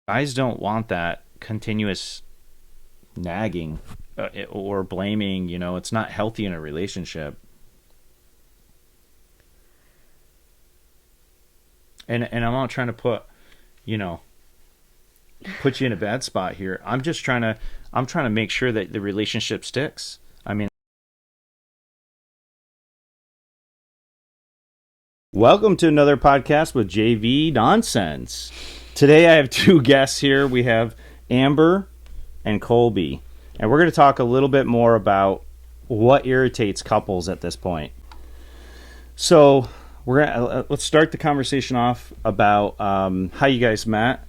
Guys don't want that continuous nagging or blaming. It's not healthy in a relationship. And I'm not trying to you know, put you in a bad spot here. I'm trying to make sure that the relationship sticks. I mean, welcome to another podcast with JV Nonsense. Today I have two guests here. We have Amber and Kolby, and we're going to talk a little bit more about what irritates couples at this point. So let's start the conversation off about how you guys met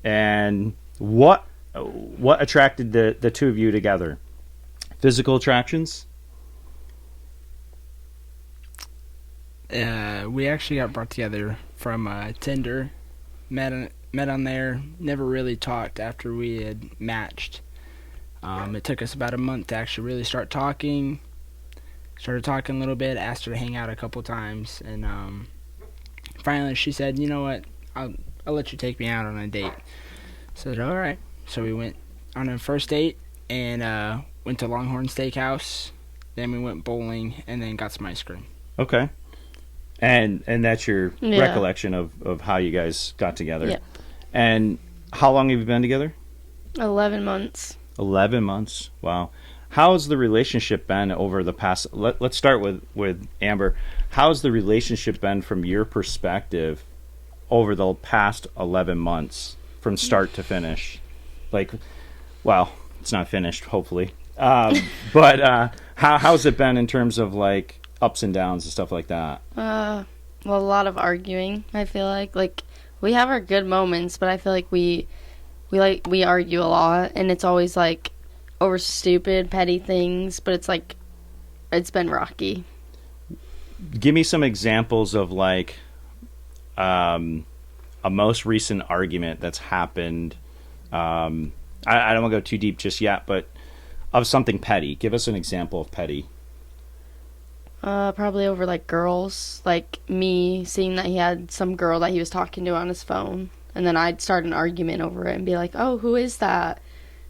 and what attracted the two of you together. Physical attractions. We actually got brought together from Tinder. Met on there. Never really talked after we had matched. It took us about a month to actually really start talking. Started talking a little bit. Asked her to hang out a couple times, and finally she said, "You know what? I'll let you take me out on a date." I said, "All right." So we went on a first date and went to Longhorn Steakhouse. Then we went bowling and then got some ice cream. Okay. And that's your Yeah. recollection of how you guys got together. Yeah. And how long have you been together? 11 months. 11 months. Wow. How's the relationship been over the past... Let's start with Amber. How's the relationship been from your perspective over the past 11 months from start to finish? Like, well, it's not finished, hopefully. But how's it been in terms of, like, ups and downs and stuff like that? Well, a lot of arguing, I feel like. Like, we have our good moments, but I feel like we argue a lot, and it's always, like, over stupid, petty things, but it's, like, it's been rocky. Give me some examples of, like, a most recent argument that's happened. I don't want to go too deep just yet, but of something petty. Give us an example of petty. Probably over, like, girls. Like, me seeing that he had some girl that he was talking to on his phone, and then I'd start an argument over it and be like, "Oh, who is that?"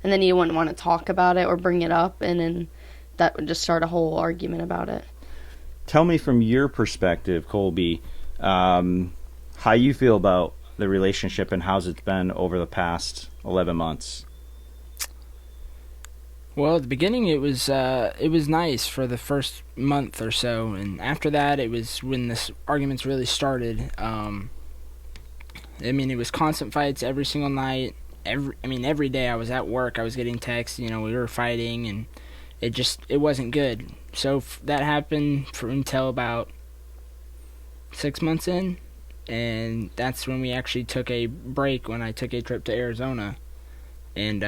And then he wouldn't want to talk about it or bring it up, and then that would just start a whole argument about it. Tell me from your perspective, Kolby, how you feel about the relationship and how's it been over the past 11 months. Well, at the beginning it was nice for the first month or so, and after that it was when this arguments really started. It was constant fights every single night. Every day I was at work, I was getting texts. We were fighting, and it wasn't good. So that happened until about 6 months in, and that's when we actually took a break. When I took a trip to Arizona, and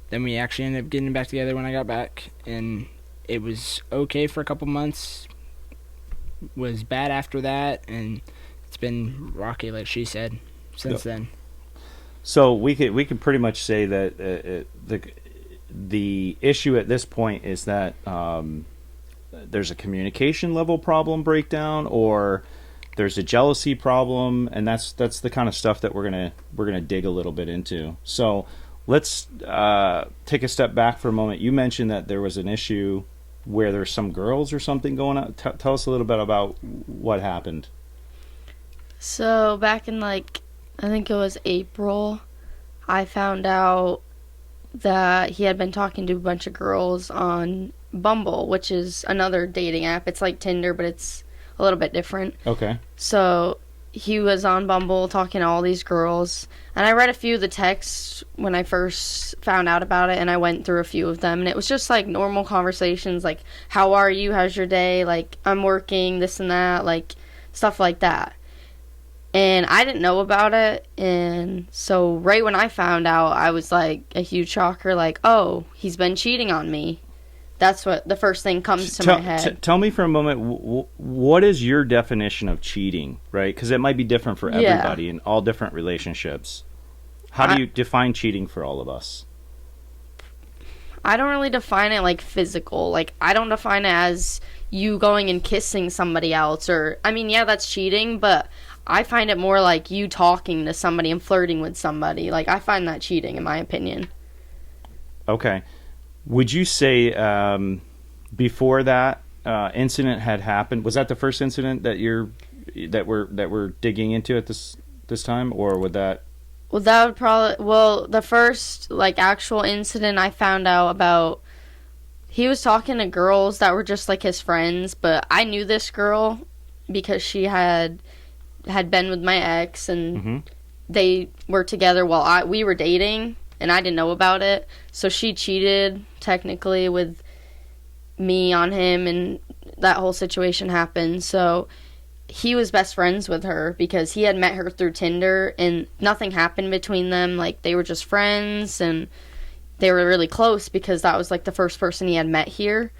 then we actually ended up getting back together when I got back, and it was okay for a couple months. Was bad after that, and it's been rocky, like she said, since then. So we could pretty much say that the issue at this point is that there's a communication level problem breakdown, or there's a jealousy problem, and that's the kind of stuff that we're gonna dig a little bit into. So let's take a step back for a moment. You mentioned that there was an issue where there's some girls or something going on. Tell us a little bit about what happened. So back in, like, I think it was April, I found out that he had been talking to a bunch of girls on Bumble, which is another dating app. It's like Tinder, but it's a little bit different. Okay. So he was on Bumble talking to all these girls, and I read a few of the texts when I first found out about it, and I went through a few of them, and it was just like normal conversations, like, "How are you? How's your day?" Like, "I'm working," this and that, like stuff like that. And I didn't know about it, and so right when I found out, I was like a huge shocker, like, "Oh, he's been cheating on me." That's what the first thing comes to my head. Tell me for a moment, what is your definition of cheating, right? Because it might be different for everybody in all different relationships. How do you define cheating for all of us? I don't really define it like physical. Like, I don't define it as you going and kissing somebody else, or, I mean, yeah, that's cheating, but I find it more like you talking to somebody and flirting with somebody. Like, I find that cheating, in my opinion. Okay. Would you say before that incident had happened, was that the first incident that we're digging into at this time, or would that? Well, that would probably, well, the first, like, actual incident I found out about, he was talking to girls that were just, like, his friends, but I knew this girl because she had been with my ex, and they were together while we were dating, and I didn't know about it. So she cheated, technically, with me on him, and that whole situation happened. So he was best friends with her because he had met her through Tinder, and nothing happened between them. Like, they were just friends, and they were really close because that was, like, the first person he had met here.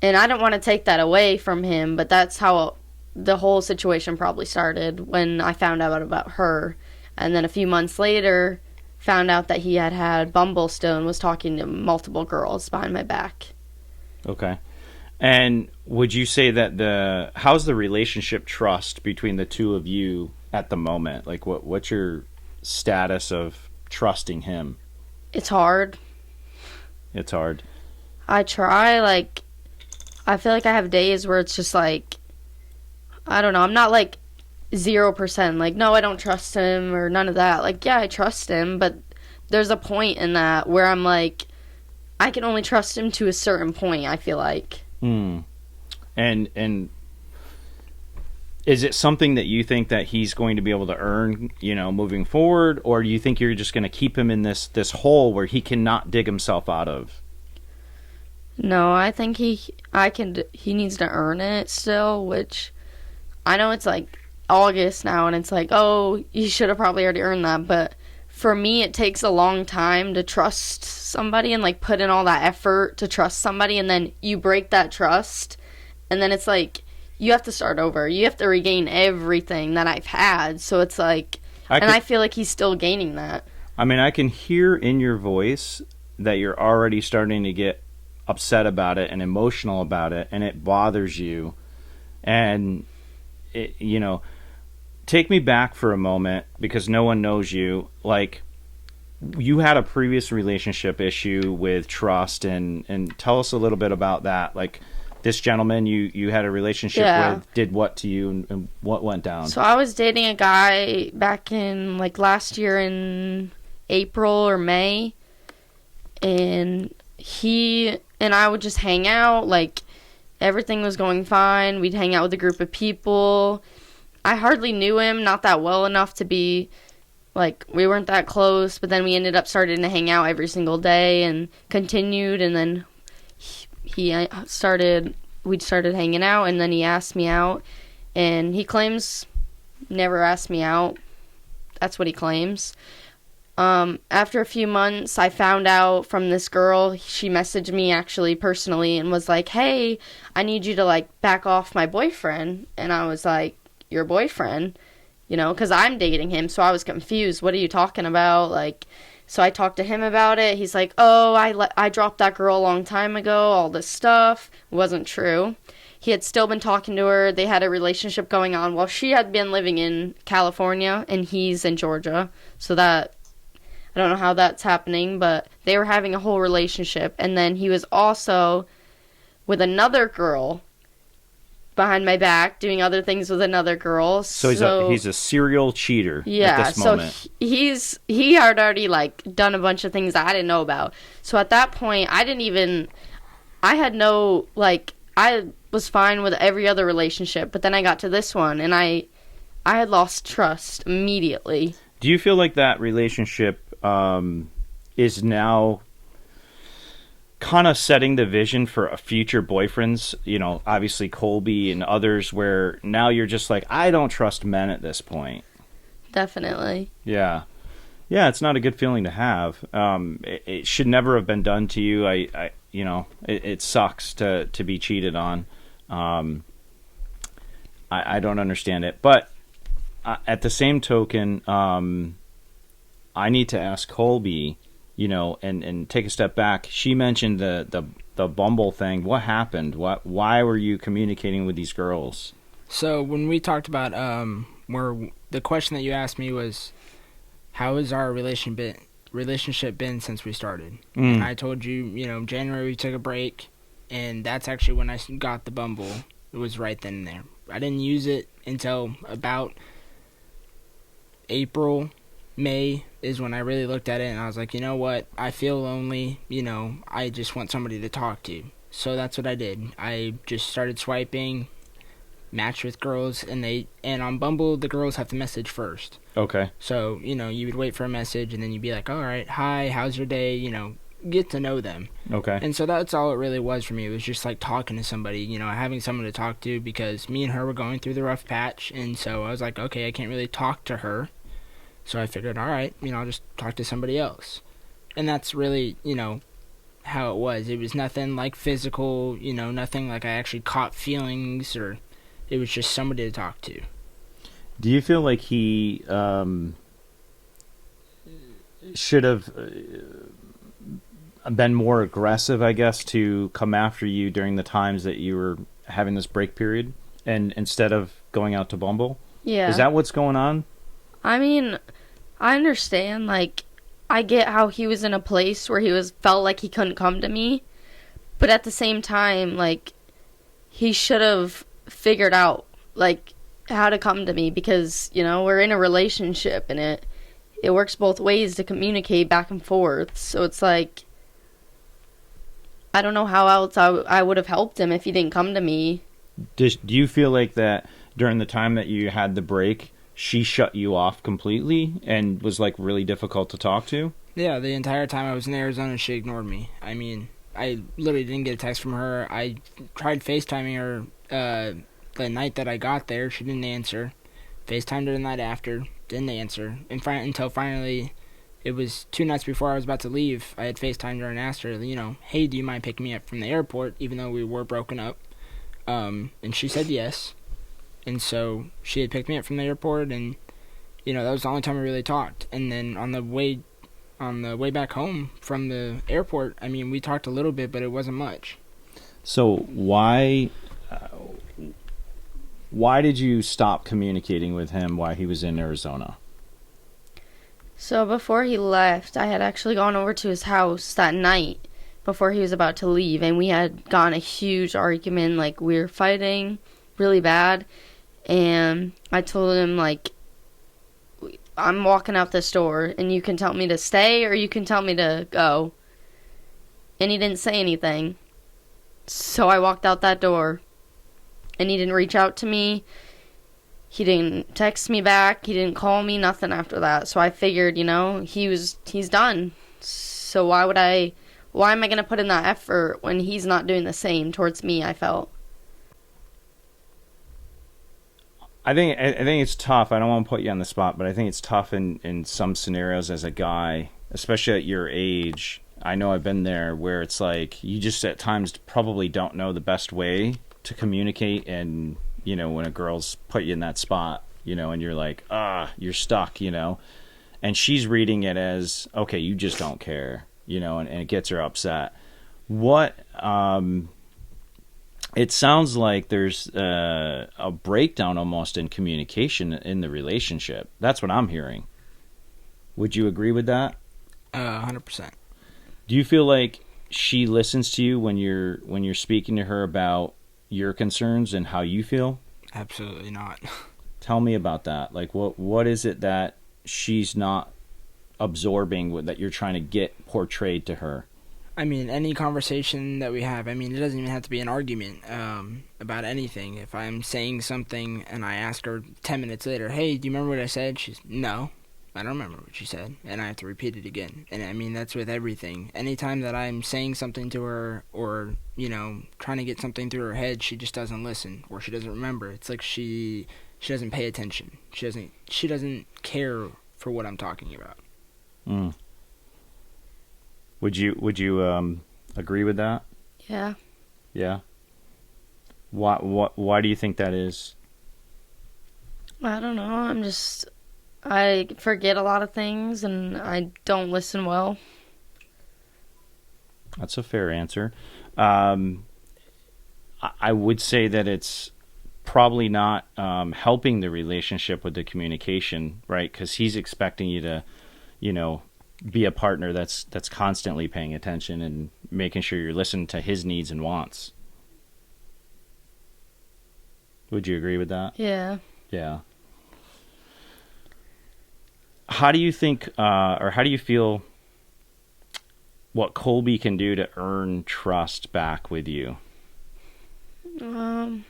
And I didn't want to take that away from him, but that's how the whole situation probably started, when I found out about her. And then a few months later, found out that he had Bumble still and was talking to multiple girls behind my back. Okay. And would you say that how's the relationship trust between the two of you at the moment? Like, what's your status of trusting him? It's hard. It's hard. I try, like, I feel like I have days where it's just like, I don't know, I'm not like 0%, like, no, I don't trust him or none of that. Like, yeah, I trust him, but there's a point in that where I'm like, I can only trust him to a certain point, I feel like. And is it something that you think that he's going to be able to earn, moving forward, or do you think you're just going to keep him in this hole where he cannot dig himself out of? No, I think he needs to earn it still, which I know it's like August now, and it's like, oh, you should have probably already earned that, but for me, it takes a long time to trust somebody and, like, put in all that effort to trust somebody, and then you break that trust, and then it's like, you have to start over. You have to regain everything that I've had, so it's like, I feel like he's still gaining that. I mean, I can hear in your voice that you're already starting to get upset about it and emotional about it, and it bothers you, and take me back for a moment, because no one knows you. Like, you had a previous relationship issue with trust, and tell us a little bit about that. Like, this gentleman you had a relationship with did what to you, and what went down? So I was dating a guy back in, like, last year in April or May, and he and I would just hang out. Like, everything was going fine. We'd hang out with a group of people. I hardly knew him, not that well enough to be, like, we weren't that close, but then we ended up starting to hang out every single day and continued, and then we started hanging out, and then he asked me out, and he claims never asked me out. That's what he claims. After a few months, I found out from this girl. She messaged me actually personally and was like, hey, I need you to, like, back off my boyfriend. And I was like, your boyfriend? Because I'm dating him, so I was confused. What are you talking about? Like, so I talked to him about it. He's like, oh, I dropped that girl a long time ago, all this stuff. It wasn't true. He had still been talking to her. They had a relationship going on while she had been living in California, and he's in Georgia. So that, I don't know how that's happening, but they were having a whole relationship. And then he was also with another girl behind my back, doing other things with another girl. So he's a serial cheater at this moment. So he had already, like, done a bunch of things that I didn't know about. So at that point, I was fine with every other relationship, but then I got to this one, and I had lost trust immediately. Do you feel like that relationship is now kind of setting the vision for a future boyfriends, obviously Kolby and others, where now you're just like, I don't trust men at this point? Definitely. Yeah, it's not a good feeling to have. It should never have been done to you. It sucks to be cheated on. I don't understand it, but at the same token, I need to ask Kolby, and take a step back. She mentioned the Bumble thing. What happened? Why were you communicating with these girls? So when we talked about where the question that you asked me was, how has our relationship been since we started? And I told you, January we took a break, and that's actually when I got the Bumble. It was right then and there. I didn't use it until about April, May is when I really looked at it, and I was like, you know what? I feel lonely. I just want somebody to talk to. So that's what I did. I just started swiping, matched with girls, and on Bumble the girls have to message first. Okay. So you would wait for a message, and then you'd be like, all right, hi, how's your day? Get to know them. Okay. And so that's all it really was for me. It was just like talking to somebody, having someone to talk to, because me and her were going through the rough patch, and so I was like, okay, I can't really talk to her. So I figured, all right, I'll just talk to somebody else. And that's really, how it was. It was nothing like physical, nothing like I actually caught feelings, or it was just somebody to talk to. Do you feel like he should have been more aggressive, I guess, to come after you during the times that you were having this break period, and instead of going out to Bumble? Yeah. Is that what's going on? I mean, I understand, I get how he was in a place where felt like he couldn't come to me, but at the same time, he should have figured out, how to come to me, because, we're in a relationship, and it works both ways to communicate back and forth, so it's I don't know how else I would have helped him if he didn't come to me. Do you feel like that during the time that you had the break, she shut you off completely and was really difficult to talk to? Yeah, the entire time I was in Arizona, she ignored me. I mean, I literally didn't get a text from her. I tried FaceTiming her the night that I got there. She didn't answer. FaceTimed her the night after. Didn't answer. Until finally, it was 2 nights before I was about to leave, I had FaceTimed her and asked her, hey, do you mind picking me up from the airport, even though we were broken up? And she said yes. And so she had picked me up from the airport, and that was the only time we really talked. And then on the way back home from the airport, we talked a little bit, but it wasn't much. So why did you stop communicating with him while he was in Arizona? So before he left, I had actually gone over to his house that night before he was about to leave, and we had gotten a huge argument. We were fighting really bad. And I told him, I'm walking out this door, and you can tell me to stay or you can tell me to go. And he didn't say anything. So I walked out that door, and he didn't reach out to me. He didn't text me back. He didn't call me, nothing after that. So I figured, he's done. So why am I going to put in that effort when he's not doing the same towards me, I felt. I think it's tough. I don't want to put you on the spot, but I think it's tough in some scenarios as a guy, especially at your age. I know I've been there where it's you just at times probably don't know the best way to communicate, and when a girl's put you in that spot, and you're you're stuck, and she's reading it as, okay, you just don't care, and it gets her upset. What it sounds like there's a breakdown almost in communication in the relationship. That's what I'm hearing. Would you agree with that? 100%. Do you feel like she listens to you when you're speaking to her about your concerns and how you feel? Absolutely not. Tell me about that. What is it that she's not absorbing that you're trying to get portrayed to her? Any conversation that we have, it doesn't even have to be an argument about anything. If I'm saying something and I ask her 10 minutes later, hey, do you remember what I said? She's, no, I don't remember what she said. And I have to repeat it again. And that's with everything. Anytime that I'm saying something to her or, trying to get something through her head, she just doesn't listen or she doesn't remember. It's like she doesn't pay attention. She doesn't care for what I'm talking about. Mm. Would you agree with that? Yeah. Yeah. Why do you think that is? I don't know. I forget a lot of things, and I don't listen well. That's a fair answer. I would say that it's probably not helping the relationship with the communication, right? Because he's expecting you to, be a partner that's constantly paying attention and making sure you're listening to his needs and wants. Would you agree with that? Yeah. Yeah. How do you think, or how do you feel what Kolby can do to earn trust back with you? I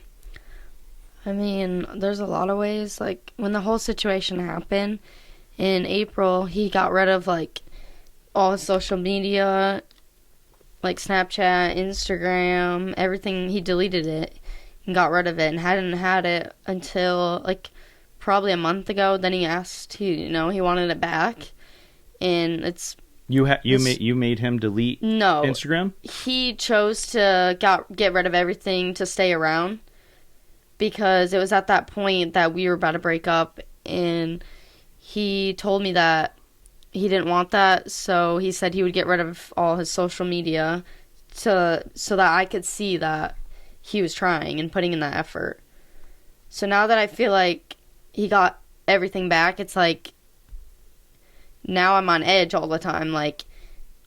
mean, there's a lot of ways. Like, when the whole situation happened in April, he got rid of, like, all his social media, like Snapchat, Instagram, everything. He deleted it and got rid of it and hadn't had it until, like, probably a month ago. Then he asked, he wanted it back. And it's... You made him delete No. Instagram? He chose to get rid of everything to stay around, because it was at that point that we were about to break up, and he told me that he didn't want that, so he said he would get rid of all his social media so that I could see that he was trying and putting in that effort. So now that I feel like he got everything back, it's like now I'm on edge all the time. Like,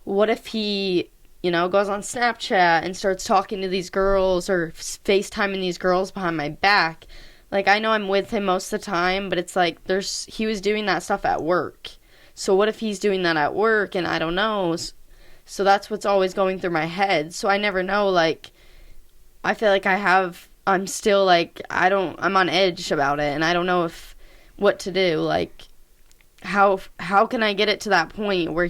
what if he, goes on Snapchat and starts talking to these girls or FaceTiming these girls behind my back? Like, I know I'm with him most of the time, but it's like he was doing that stuff at work. So what if he's doing that at work and I don't know? So that's what's always going through my head. So I never know, like, I feel like I'm still like, I'm on edge about it, and I don't know what to do. Like, how can I get it to that point where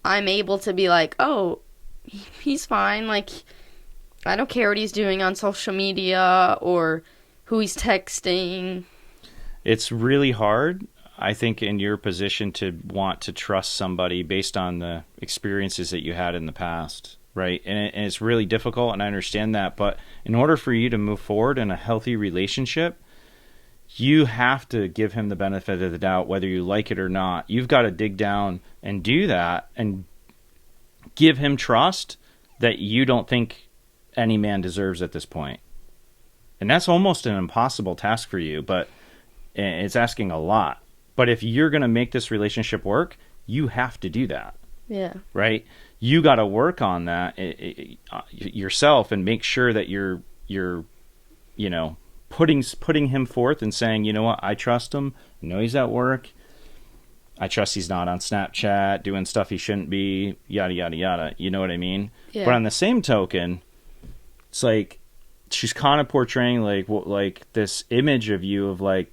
I'm able to be like, oh, he's fine. Like, I don't care what he's doing on social media or who he's texting. It's really hard, I think, in your position to want to trust somebody based on the experiences that you had in the past, right? And it's really difficult, and I understand that. But in order for you to move forward in a healthy relationship, you have to give him the benefit of the doubt, whether you like it or not. You've got to dig down and do that and give him trust that you don't think any man deserves at this point. And that's almost an impossible task for you, but it's asking a lot. But if you're going to make this relationship work, you have to do that. Yeah. Right? You got to work on that yourself and make sure that you're putting him forth and saying, you know what, I trust him. I know he's at work. I trust he's not on Snapchat doing stuff he shouldn't be, yada, yada, yada. You know what I mean? Yeah. But on the same token, it's like she's kind of portraying like this image of you of like,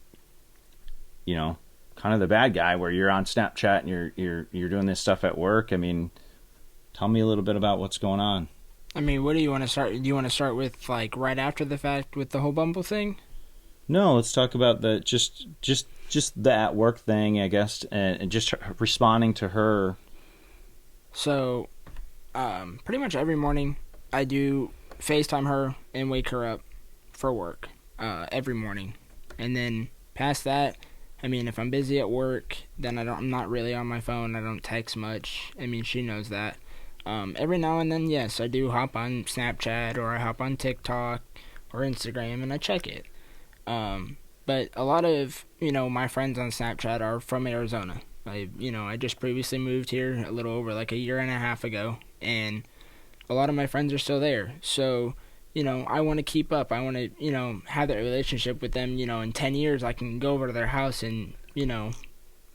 kind of the bad guy where you're on Snapchat and you're doing this stuff at work. I mean, tell me a little bit about what's going on. I mean, what do you want to start? Do you want to start with, like, right after the fact with the whole Bumble thing? No, let's talk about the just the at work thing, I guess, and just responding to her. So, pretty much every morning I do FaceTime her and wake her up for work every morning. And then past that, I mean, if I'm busy at work, then I'm not really on my phone. I don't text much. I mean, she knows that. Every now and then, yes, I do hop on Snapchat or I hop on TikTok or Instagram and I check it. But a lot of, my friends on Snapchat are from Arizona. I just previously moved here a little over like a year and a half ago, and a lot of my friends are still there. So, I want to keep up. I want to, have that relationship with them. In 10 years, I can go over to their house and,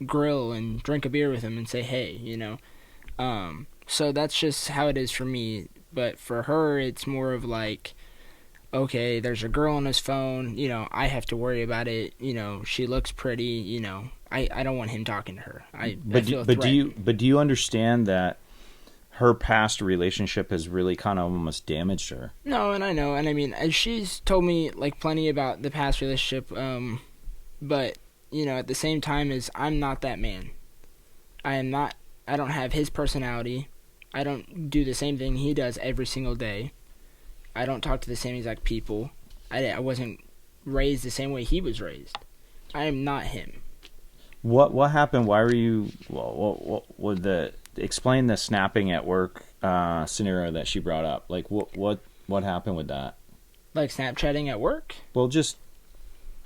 grill and drink a beer with them and say, hey, So that's just how it is for me. But for her, it's more of like, okay, there's a girl on his phone. I have to worry about it. She looks pretty. I don't want him talking to her. I feel threatened. Do you understand that her past relationship has really kind of almost damaged her? No, and I know, and I mean, she's told me like plenty about the past relationship. But at the same time, I'm not that man. I am not. I don't have his personality. I don't do the same thing he does every single day. I don't talk to the same exact people. I wasn't raised the same way he was raised. I am not him. What happened? Why were you? Explain the snapping at work scenario that she brought up. Like what happened with that? Like Snapchatting at work? Well, just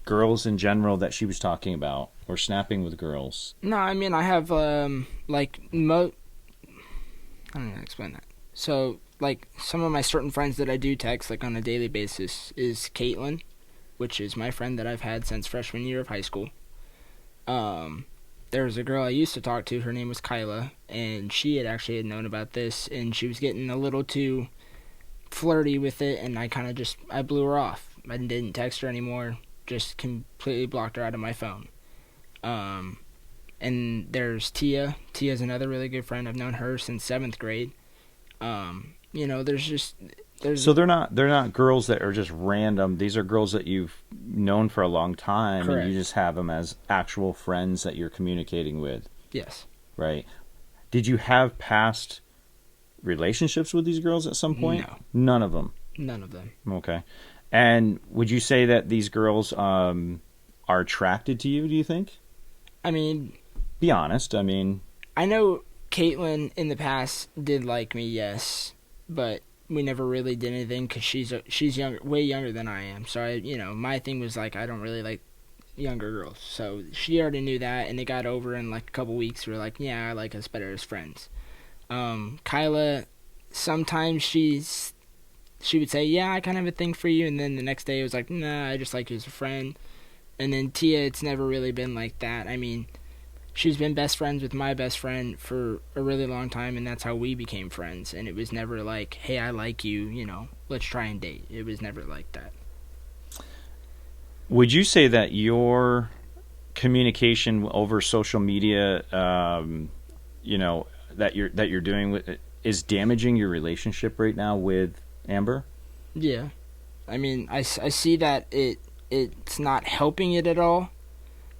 girls in general that she was talking about, or snapping with girls. No, I mean, I have, like, I don't know how to explain that. So, like, some of my certain friends that I do text, like, on a daily basis is Caitlin, which is my friend that I've had since freshman year of high school. There was a girl I used to talk to, her name was Kyla, and she had actually known about this, and she was getting a little too flirty with it, and I blew her off. I didn't text her anymore, just completely blocked her out of my phone. And there's Tia. Tia's another really good friend. I've known her since 7th grade. So they're not girls that are just random. These are girls that you've known for a long time, Correct. and you just have them as actual friends that you're communicating with. Yes. Right. Did you have past relationships with these girls at some point? No. None of them. None of them. Okay. And would you say that these girls are attracted to you, do you think? I mean, Be honest. I mean, I know Caitlin in the past did like me, yes, but we never really did anything because she's younger, way younger than I am. So my thing was like I don't really like younger girls. So she already knew that, and it got over in like a couple weeks. We were like, yeah, I like us better as friends. Kyla, sometimes she would say, yeah, I kind of have a thing for you, and then the next day it was like, nah, I just like you as a friend. And then Tia, it's never really been like that. I mean, she's been best friends with my best friend for a really long time, and that's how we became friends. And it was never like, hey, I like you, let's try and date. It was never like that. would you say that your communication over social media, that you're doing with is damaging your relationship right now with Amber? Yeah. I mean, I see that it's not helping it at all.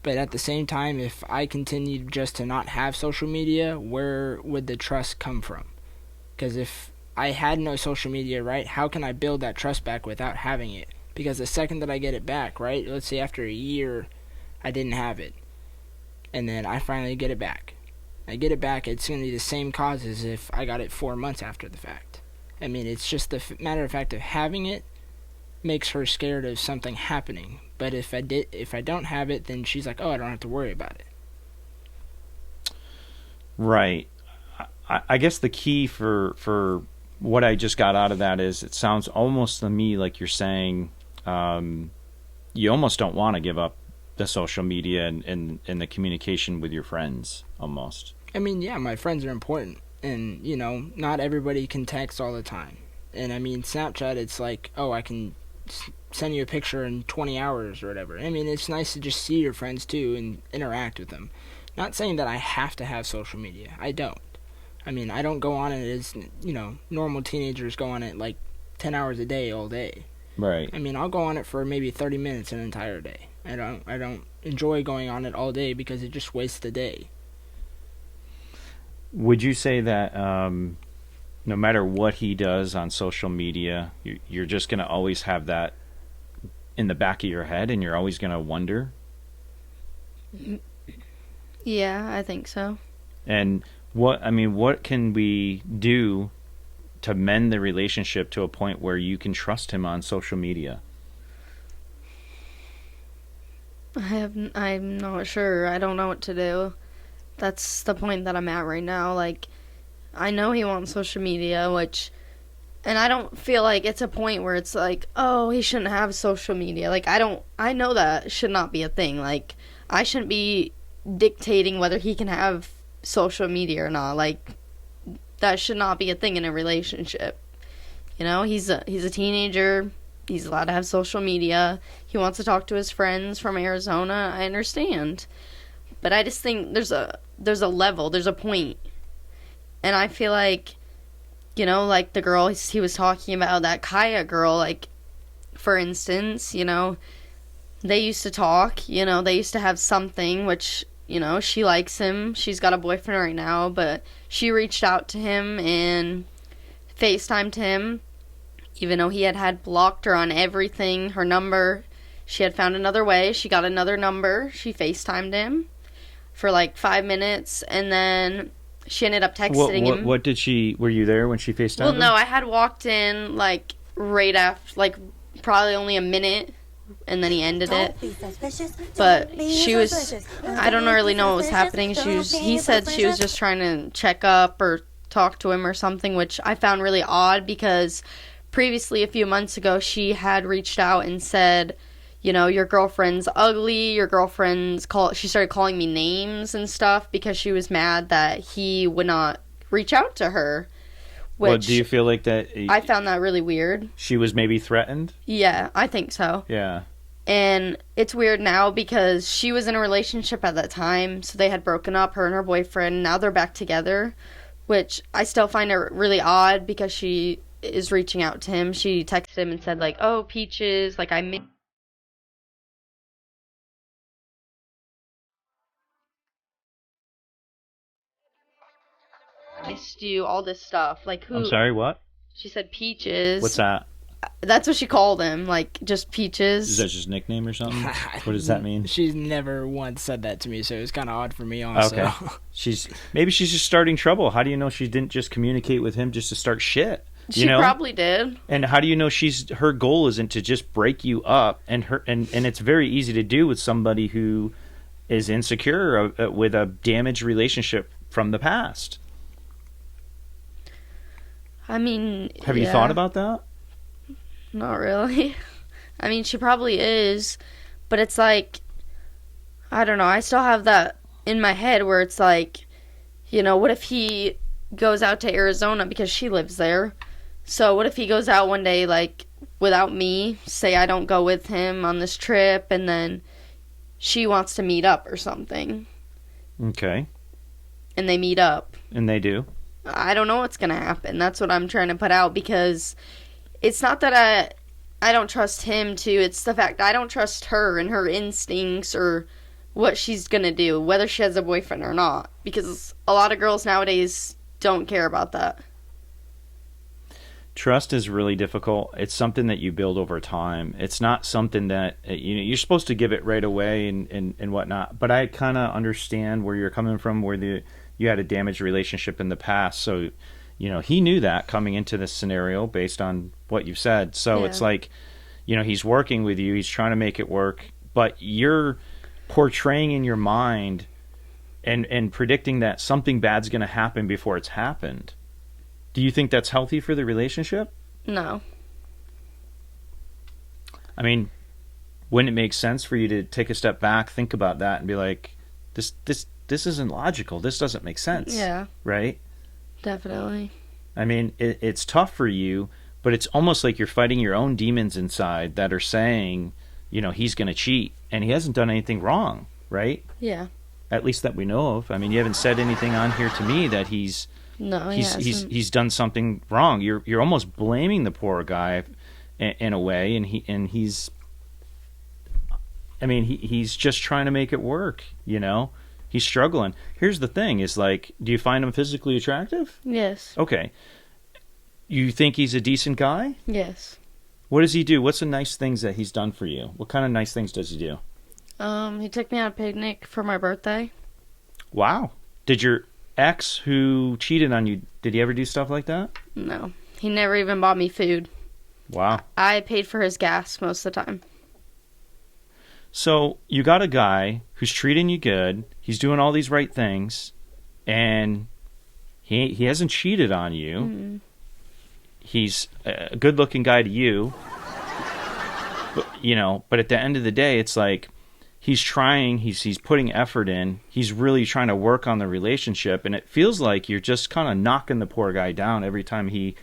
But at the same time, if I continued just to not have social media, where would the trust come from? Because if I had no social media, right, how can I build that trust back without having it? Because the second that I get it back, right, let's say after a year I didn't have it, and then I finally get it back. I get it back, it's going to be the same cause as if I got it 4 months after the fact. I mean, it's just the matter of fact of having it makes her scared of something happening. But if I don't have it, then she's like, oh, I don't have to worry about it. Right. I guess the key for what I just got out of that is it sounds almost to me like you're saying you almost don't want to give up the social media and the communication with your friends almost. I mean, yeah, my friends are important. And, not everybody can text all the time. And, I mean, Snapchat, it's like, oh, I can send you a picture in 20 hours or whatever. I mean, it's nice to just see your friends, too, and interact with them. Not saying that I have to have social media. I don't. I mean, I don't go on it as, normal teenagers go on it like 10 hours a day all day. Right. I mean, I'll go on it for maybe 30 minutes an entire day. I don't enjoy going on it all day because it just wastes the day. Would you say that no matter what he does on social media, you're just going to always have that in the back of your head and you're always going to wonder? Yeah, I think so. And what can we do to mend the relationship to a point where you can trust him on social media? I'm not sure. I don't know what to do. That's the point that I'm at right now. Like, I know he wants social media, and I don't feel like it's a point where it's like, oh, he shouldn't have social media. Like, I know that should not be a thing. Like, I shouldn't be dictating whether he can have social media or not. Like, that should not be a thing in a relationship. He's a teenager. He's allowed to have social media. He wants to talk to his friends from Arizona. I understand. But I just think there's a level, there's a point. And I feel like, like the girl he was talking about, that Kaya girl, like, for instance, they used to talk, they used to have something, which, she likes him. She's got a boyfriend right now, but she reached out to him and FaceTimed him, even though he had blocked her on everything, her number. She had found another way. She got another number. She FaceTimed him for like 5 minutes, and then she ended up texting him. What did she? Were you there when she FaceTimed? Well, him? no, I had walked in like right after, like probably only a minute, and then he ended it. Don't be suspicious. But Don't be she was, suspicious. I don't really know what was happening. He said she was just trying to check up or talk to him or something, which I found really odd because previously, a few months ago, she had reached out and said, you know, your girlfriend's ugly, she started calling me names and stuff because she was mad that he would not reach out to her. Well, do you feel like that? I found that really weird. She was maybe threatened? Yeah, I think so. Yeah. And it's weird now because she was in a relationship at that time, so they had broken up, her and her boyfriend. Now they're back together, which I still find it really odd because she is reaching out to him. She texted him and said, like, oh, Peaches, like, I missed you, all this stuff. Like, who? I'm sorry, what? She said Peaches. What's that? That's what she called him, like, just Peaches. Is that just a nickname or something? What does that mean? She's never once said that to me, so it was kind of odd for me also. Okay. Maybe she's just starting trouble. How do you know she didn't just communicate with him just to start shit? She probably did. And how do you know her goal isn't to just break you up? And it's very easy to do with somebody who is insecure with a damaged relationship from the past. I mean, have you thought about that? Not really. I mean, she probably is, but it's like, I don't know. I still have that in my head where it's like, you know, what if he goes out to Arizona because she lives there? So what if he goes out one day, like, without me, say I don't go with him on this trip, and then she wants to meet up or something. Okay. And they meet up. And they do? I don't know what's going to happen. That's what I'm trying to put out, because it's not that I don't trust him, too. It's the fact I don't trust her and her instincts or what she's going to do, whether she has a boyfriend or not, because a lot of girls nowadays don't care about that. Trust is really difficult. It's something that you build over time. It's not something that you're supposed to give it right away and whatnot. But I kind of understand where you're coming from, where you had a damaged relationship in the past. So, he knew that coming into this scenario based on what you've said. So It's like, he's working with you. He's trying to make it work. But you're portraying in your mind and predicting that something bad's going to happen before it's happened. Do you think that's healthy for the relationship? No. I mean, wouldn't it make sense for you to take a step back, think about that, and be like, this isn't logical. This doesn't make sense. Yeah. Right? Definitely. I mean, it's tough for you, but it's almost like you're fighting your own demons inside that are saying, he's going to cheat, and he hasn't done anything wrong, right? Yeah. At least that we know of. I mean, you haven't said anything on here to me that he's done something wrong. You're almost blaming the poor guy in a way, and he's just trying to make it work. He's struggling. Here's the thing: is like, do you find him physically attractive? Yes. Okay. You think he's a decent guy? Yes. What does he do? What's the nice things that he's done for you? What kind of nice things does he do? He took me on a picnic for my birthday. Wow. Did your ex who cheated on you, did he ever do stuff like that? No. He never even bought me food. Wow. I paid for his gas most of the time. So you got a guy who's treating you good, he's doing all these right things, and he hasn't cheated on you. Mm-hmm. He's a good-looking guy to you. But at the end of the day, it's like, he's trying, he's putting effort in, he's really trying to work on the relationship, and it feels like you're just kind of knocking the poor guy down every time he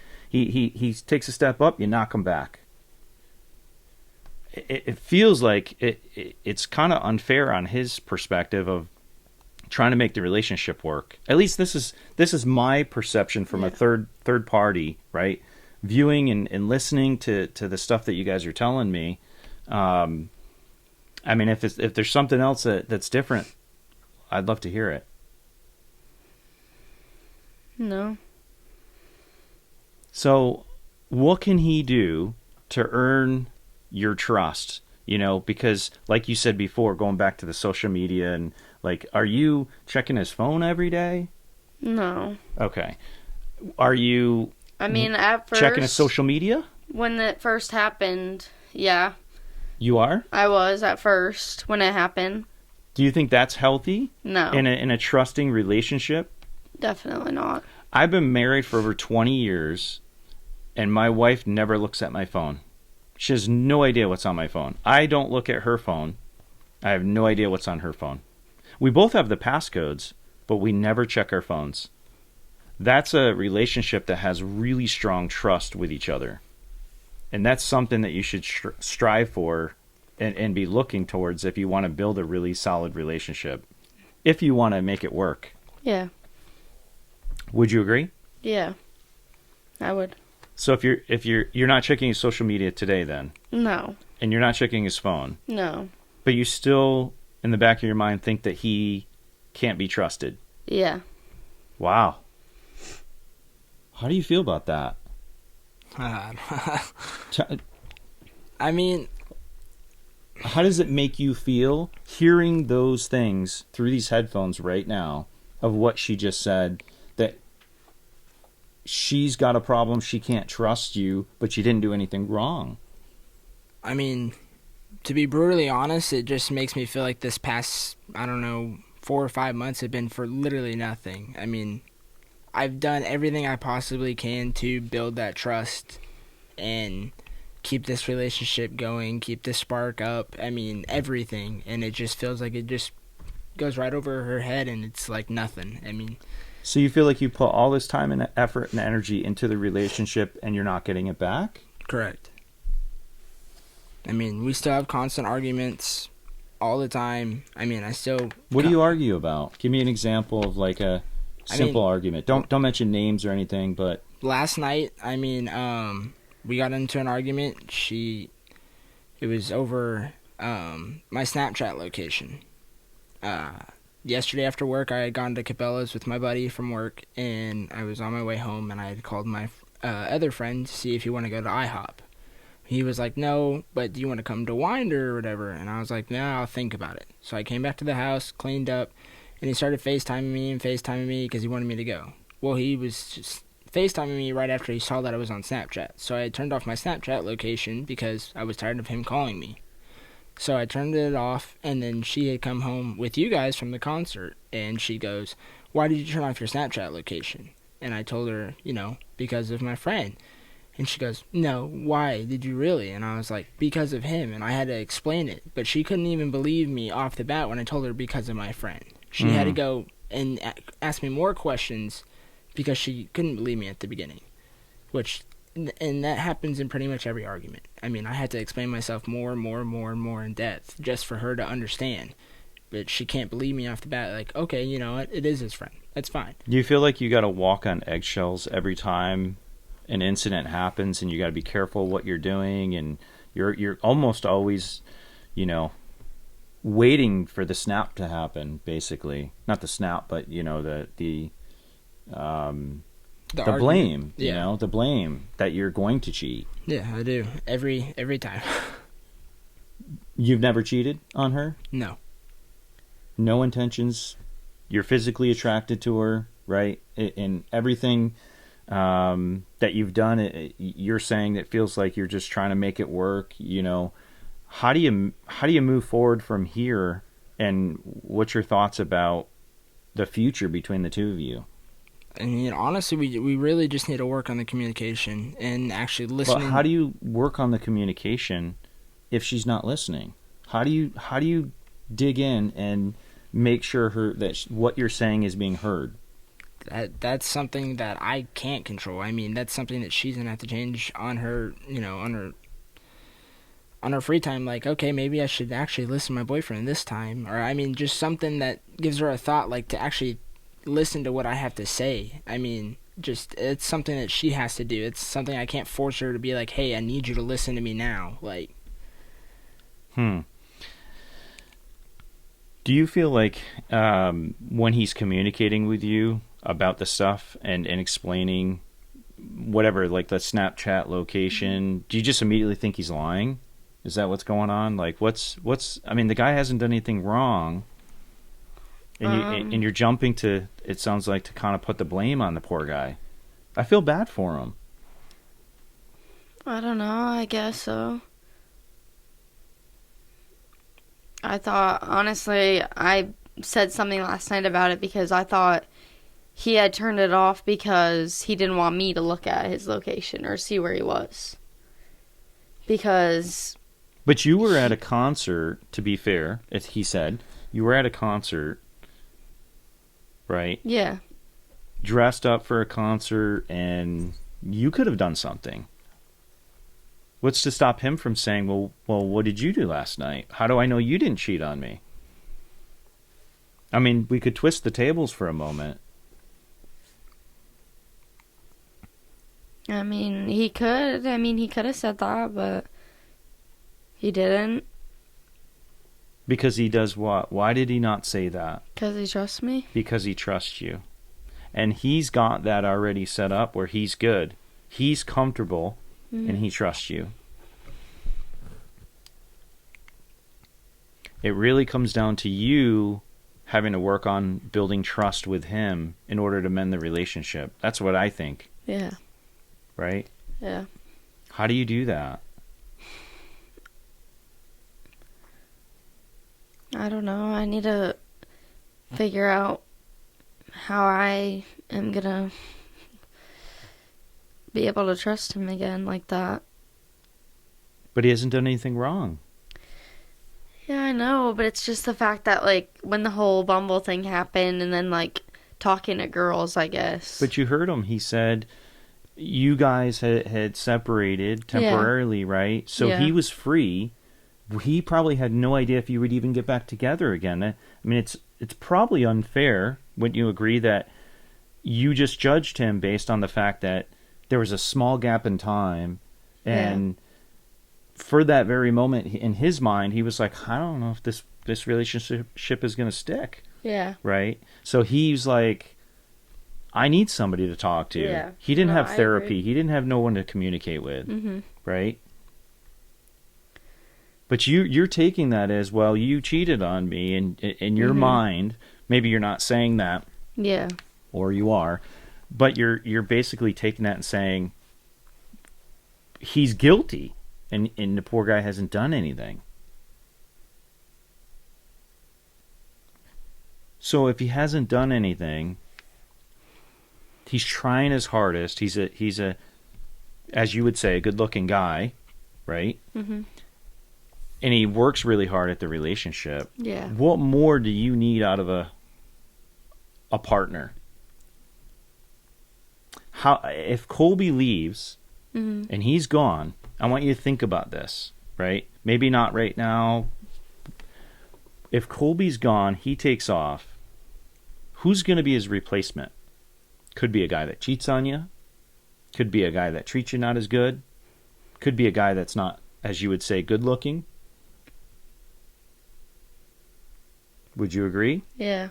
takes a step up, you knock him back. It feels like it's kind of unfair on his perspective of trying to make the relationship work. At least this is my perception from a third party, right? Viewing and listening to the stuff that you guys are telling me. I mean, if there's something else that's different, I'd love to hear it. No. So, what can he do to earn your trust? Because like you said before, going back to the social media, and like, are you checking his phone every day? No. Okay. Are you? I mean, at first, checking his social media? When it first happened, Yeah, You are? I was at first when it happened. Do you think that's healthy No, in a trusting relationship? definitely not. I've been married for over 20 years, and my wife never looks at my phone. She has no idea what's on my phone. I don't look at her phone. I have no idea what's on her phone. We both have the passcodes, but we never check our phones. That's a relationship that has really strong trust with each other. And that's something that you should strive for and be looking towards if you want to build a really solid relationship. If you want to make it work. Yeah, Would you agree? yeah, I would. So if you're not checking his social media today then, No, and you're not checking his phone, no, but you still in the back of your mind think that he can't be trusted. yeah. Wow. How do you feel about that? I mean, How does it make you feel hearing those things through these headphones right now of what she just said, that she's got a problem, she can't trust you, but you didn't do anything wrong? I mean, to be brutally honest, it just makes me feel like this past, I don't know, 4 or 5 months have been for literally nothing. I mean, I've done everything I possibly can to build that trust and keep this relationship going, keep this spark up. I mean, everything. And it just feels like it just goes right over her head and it's like nothing. I mean, So you feel like you put all this time and effort and energy into the relationship and you're not getting it back? correct. I mean, we still have constant arguments all the time. I mean, I still... What do you argue about? Give me an example of like a simple argument. Don't mention names or anything, but Last night, I mean, we got into an argument. It was over my Snapchat location. Yesterday after work, I had gone to Cabela's with my buddy from work, and I was on my way home, and I had called my other friend to see if he wanted to go to IHOP. He was like, no, but do you want to come to Winder or whatever? And I was like, no, I'll think about it. So I came back to the house, cleaned up, and he started FaceTiming me because he wanted me to go. Well, he was just FaceTiming me right after he saw that I was on Snapchat. So I had turned off my Snapchat location because I was tired of him calling me. So I turned it off, and then she had come home with you guys from the concert, and she goes, why did you turn off your Snapchat location? And I told her, because of my friend. And she goes, no, why did you really? And I was like, because of him. And I had to explain it. But she couldn't even believe me off the bat when I told her because of my friend. She had to go and ask me more questions because she couldn't believe me at the beginning. And that happens in pretty much every argument. I mean, I had to explain myself more in depth just for her to understand. But she can't believe me off the bat. Like, okay, you know what? It is his friend. That's fine. do you feel like you got to walk on eggshells every time an incident happens, and you got to be careful what you're doing, and you're almost always, waiting for the snap to happen, basically. Not the snap, but the blame, the blame that you're going to cheat. Yeah, I do. Every time. You've never cheated on her? No. No intentions. You're physically attracted to her, right? In everything that you've done, you're saying it feels like you're just trying to make it work. How do you move forward from here, and what's your thoughts about the future between the two of you? I mean, honestly, we really just need to work on the communication and actually listening. But how do you work on the communication if she's not listening? How do you dig in and make sure that what you're saying is being heard? That's something that I can't control. I mean, that's something that she's gonna have to change on her, on her free time. Like, okay, maybe I should actually listen to my boyfriend this time, or I mean, just something that gives her a thought, like to actually listen to what I have to say. I mean, just it's something that she has to do. It's something I can't force her to be like, hey, I need you to listen to me now. Like, Do you feel like when he's communicating with you about the stuff and explaining whatever, like the Snapchat location, do you just immediately think he's lying? Is that what's going on? Like, I mean, the guy hasn't done anything wrong. And you're jumping to, it sounds like, to kind of put the blame on the poor guy. I feel bad for him. I don't know. I guess so. I thought, honestly, I said something last night about it because I thought he had turned it off because he didn't want me to look at his location or see where he was. Because. But you were at a concert, to be fair, as he said. You were at a concert, right? Yeah. Dressed up for a concert, and you could have done something. What's to stop him from saying, well, what did you do last night? How do I know you didn't cheat on me? I mean, we could twist the tables for a moment. I mean, he could. I mean, he could have said that, but he didn't. Because he does what? Why did he not say that? Because he trusts me. Because he trusts you. And he's got that already set up where he's good. He's comfortable, and he trusts you. It really comes down to you having to work on building trust with him in order to mend the relationship. That's what I think. Yeah. Right? Yeah. How do you do that? I don't know. I need to figure out how I am gonna be able to trust him again like that. But he hasn't done anything wrong. Yeah, I know, but it's just the fact that, like, when the whole Bumble thing happened and then, like, talking to girls, I guess. But you heard him. He said you guys had separated temporarily, right? So he was free. He probably had no idea if you would even get back together again. I mean, it's probably unfair. Wouldn't you agree that you just judged him based on the fact that there was a small gap in time, and for that very moment, in his mind, he was like, I don't know if this relationship is going to stick. Yeah. Right? So he's like, I need somebody to talk to. Yeah. He didn't have I therapy. agree. He didn't have no one to communicate with. Mm-hmm. Right? But you're taking that as, well, you cheated on me, and in your mind, maybe you're not saying that. Yeah. Or you are, but you're basically taking that and saying he's guilty, and the poor guy hasn't done anything. So if he hasn't done anything, he's trying his hardest. He's a as you would say, a good-looking guy, right? Mm-hmm. And he works really hard at the relationship. Yeah. What more do you need out of a partner? How if Kolby leaves and he's gone, I want you to think about this, right? Maybe not right now. If Kolby's gone, he takes off. Who's going to be his replacement? Could be a guy that cheats on you. Could be a guy that treats you not as good. Could be a guy that's not, as you would say, good looking. Would you agree? Yeah.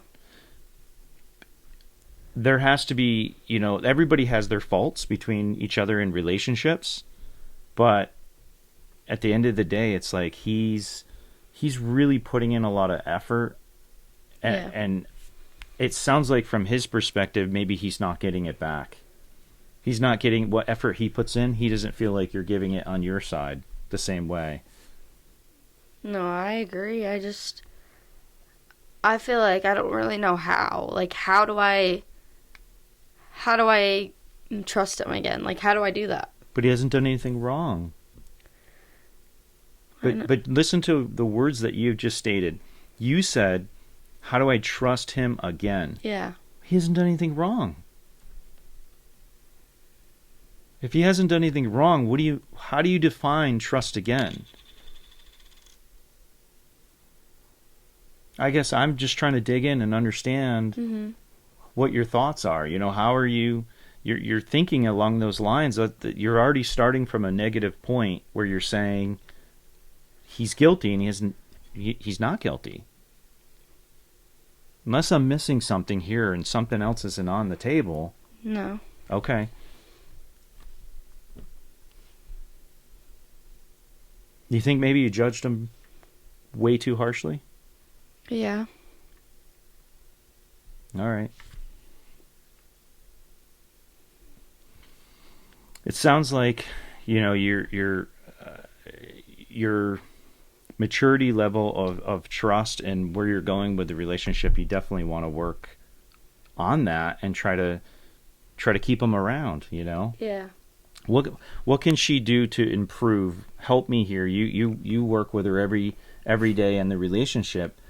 There has to be, everybody has their faults between each other in relationships, but at the end of the day, it's like he's really putting in a lot of effort, and it sounds like from his perspective, maybe he's not getting it back. He's not getting what effort he puts in. He doesn't feel like you're giving it on your side the same way. No, I agree. I feel like I don't really know how. Like, how do I trust him again? Like, how do I do that? But he hasn't done anything wrong. But listen to the words that you've just stated. You said, how do I trust him again? Yeah. He hasn't done anything wrong. If he hasn't done anything wrong, how do you define trust again? I guess I'm just trying to dig in and understand what your thoughts are. How are you're thinking along those lines that you're already starting from a negative point where you're saying he's guilty and he's not guilty. Unless I'm missing something here and something else isn't on the table. No. Okay. Do you think maybe you judged him way too harshly? Yeah. All right. It sounds like, you're maturity level of trust and where you're going with the relationship, you definitely want to work on that and try to keep them around, you know? Yeah. What can she do to improve? Help me here. You work with her every day in the relationship.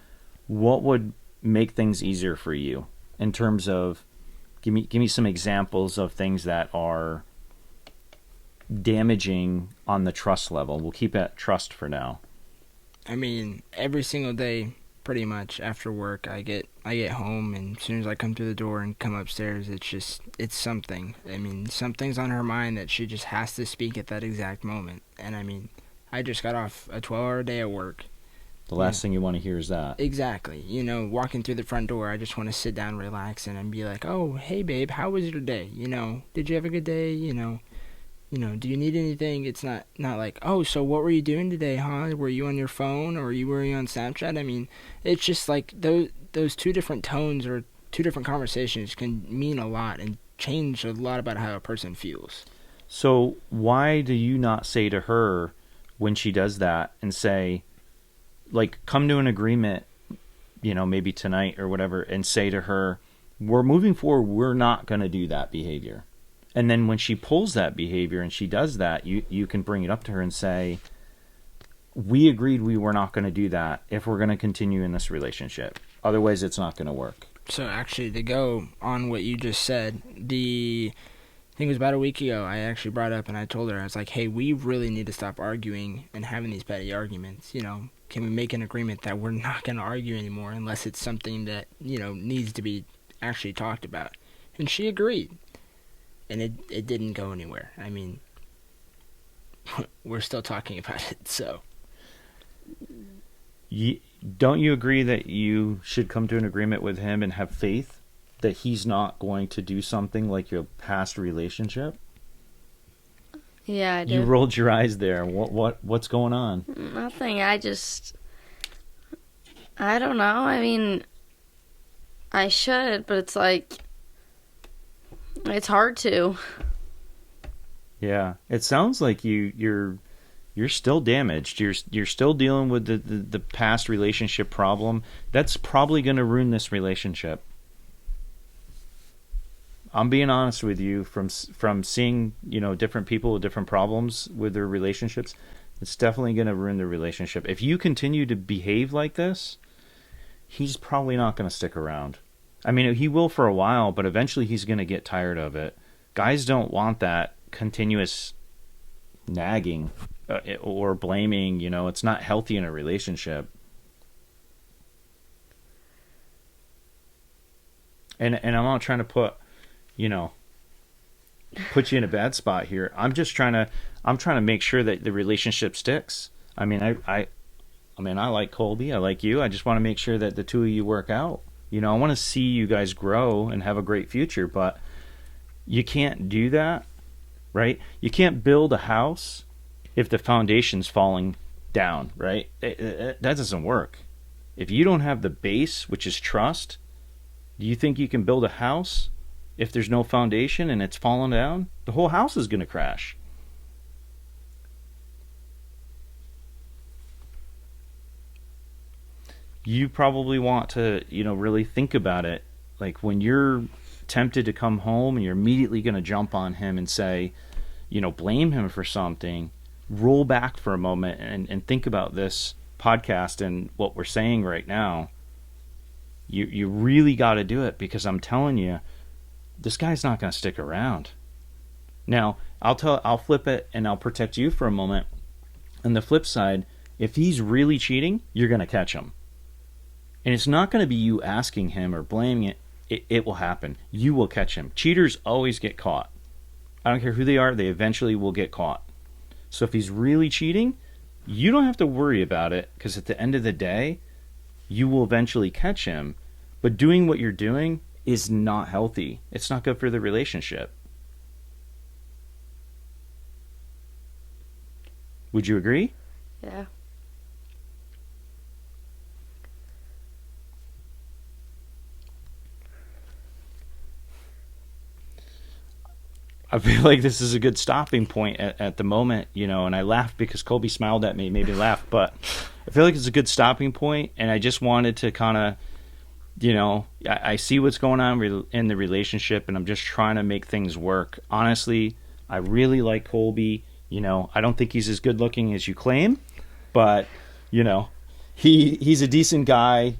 What would make things easier for you in terms of give me some examples of things that are damaging on the trust level. We'll keep it trust for now. I mean, every single day, pretty much after work, I get home, and as soon as I come through the door and come upstairs, it's something. I mean, something's on her mind that she just has to speak at that exact moment. And I mean, I just got off a 12-hour day at work. The last thing you want to hear is that. Exactly. You know, walking through the front door, I just want to sit down, relax, and be like, "Oh, hey, babe, how was your day? You know, did you have a good day? You know, do you need anything?" It's not like, "Oh, so what were you doing today, huh? Were you on your phone or were you on Snapchat?" I mean, it's just like those two different tones or two different conversations can mean a lot and change a lot about how a person feels. So why do you not say to her when she does that and say, like, come to an agreement, you know, maybe tonight or whatever, and say to her, we're moving forward, we're not going to do that behavior. And then when she pulls that behavior and she does that, you can bring it up to her and say, we agreed we were not going to do that if we're going to continue in this relationship. Otherwise, it's not going to work. So actually, to go on what you just said, I think it was about a week ago, I actually brought up and I told her, I was like, hey, we really need to stop arguing and having these petty arguments. You know, can we make an agreement that we're not going to argue anymore unless it's something that, you know, needs to be actually talked about? And she agreed. And it didn't go anywhere. I mean, we're still talking about it, so. Don't you agree that you should come to an agreement with him and have faith that he's not going to do something like your past relationship? Yeah, I do. You rolled your eyes there. What's going on? Nothing. I don't know. I mean, I should, but it's like, it's hard to. Yeah, it sounds like you're still damaged. You're still dealing with the past relationship problem. That's probably going to ruin this relationship. I'm being honest with you from seeing, you know, different people with different problems with their relationships. It's definitely going to ruin the relationship. If you continue to behave like this, he's probably not going to stick around. I mean, he will for a while, but eventually he's going to get tired of it. Guys don't want that continuous nagging or blaming. You know, it's not healthy in a relationship. And I'm not trying to put you in a bad spot here. I'm trying to make sure that the relationship sticks. I mean, I like Kolby. I like you. I just want to make sure that the two of you work out. You know, I want to see you guys grow and have a great future, but you can't do that, right? You can't build a house if the foundation's falling down, right? That doesn't work. If you don't have the base, which is trust, do you think you can build a house if there's no foundation and it's falling down? The whole house is going to crash. You probably want to, really think about it. Like when you're tempted to come home and you're immediately going to jump on him and say, blame him for something, roll back for a moment and think about this podcast and what we're saying right now. You really got to do it, because I'm telling you, this guy's not going to stick around. Now, I'll flip it and I'll protect you for a moment. On the flip side, if he's really cheating, you're going to catch him. And it's not going to be you asking him or blaming it. It will happen. You will catch him. Cheaters always get caught. I don't care who they are, they eventually will get caught. So if he's really cheating, you don't have to worry about it, because at the end of the day, you will eventually catch him. But doing what you're doing is not healthy. It's not good for the relationship. Would you agree? Yeah. I feel like this is a good stopping point at the moment, and I laughed because Kolby smiled at me, made me laugh. But feel like it's a good stopping point, and I just wanted to kind of, I see what's going on in the relationship, and I'm just trying to make things work. Honestly, I really like Kolby. I don't think he's as good looking as you claim, but he's a decent guy.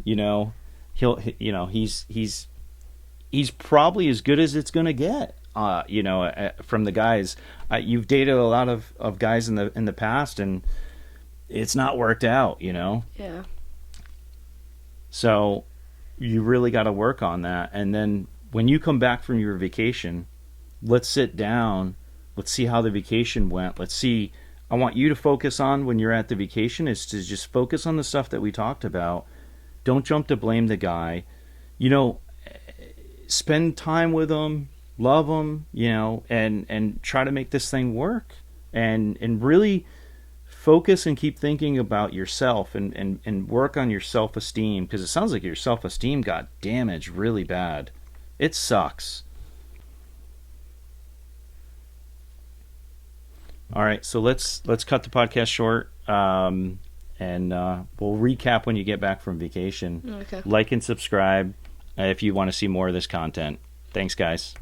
He's probably as good as it's gonna get. From the guys, you've dated a lot of guys in the past, and it's not worked out. Yeah. So you really got to work on that. And then when you come back from your vacation, let's sit down. Let's see how the vacation went. I want you to focus on, when you're at the vacation, is to just focus on the stuff that we talked about. Don't jump to blame the guy. Spend time with him, love him, and try to make this thing work. And really focus and keep thinking about yourself, and work on your self-esteem, because it sounds like your self-esteem got damaged really bad. It sucks. All right, so let's cut the podcast short, and we'll recap when you get back from vacation. Okay. Like and subscribe if you want to see more of this content. Thanks, guys.